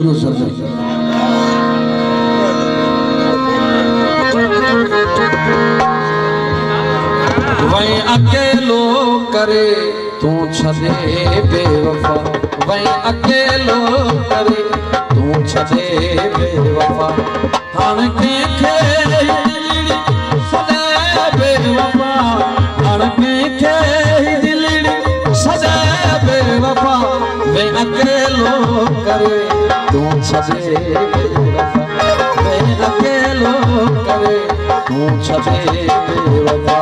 गुरु surgeon वही अकेलो करे तू छदे बेवफा वही अकेलो करे तू छदे बेवफा हाण कंहिंखे दिलड़ी सदे बेवफा हाण कंहिंखे दिलड़ी सदे बेवफा वही अकेलो करे तू छदे बेवफा वही अकेलो करे तू छदे बेवफा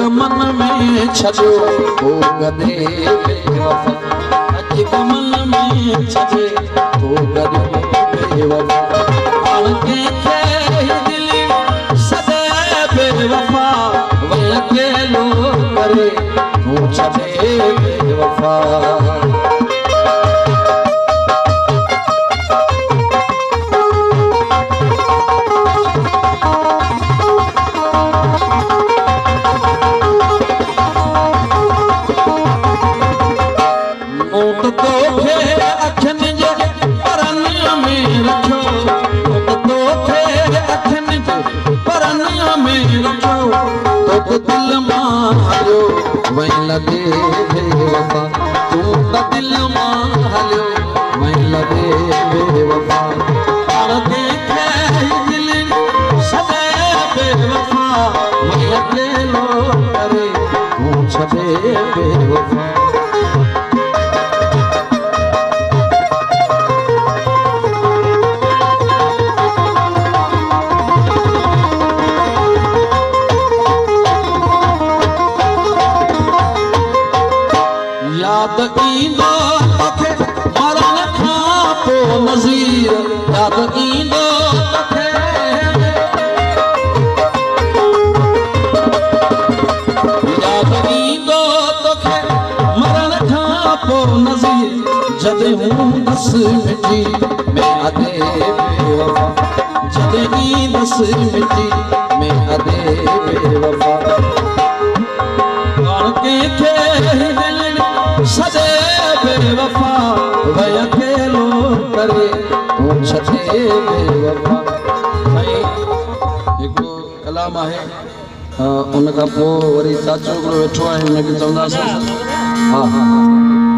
मन में छजो ओ गदे बेवफा अज मन में छजे ओ गदे बेवफा हाण कंहिंखे दिल सदे बेवफा वही अकेलो करे तू छदे बेवफा दिल मां हलियो वही लगे बेवफा तू दिल मां हलियो वही लगे बेवफा हाण कंहिंखे दिल सदे बेवफा वही अकेलो करे तू छदे बेवफा याद ईंदो तोखे मरण खां पोइ नज़ीर याद ईंदो तोखे याद ईंदो तोखे मरण खां पोइ नज़ीर जॾहिं हूंदसि मिटी में अदे बेवफा जॾहिं ईंदसि मिटी में अदे बेवफा हाण कंहिंखे सदे बेवफा वही अकेलो करे तू छदे बेवफा साईं हिकिड़ो कलाम आहे उन खां पोइ वरी चाचो हिकिड़ो वेठो आहे हुनखे चवंदासीं हा हा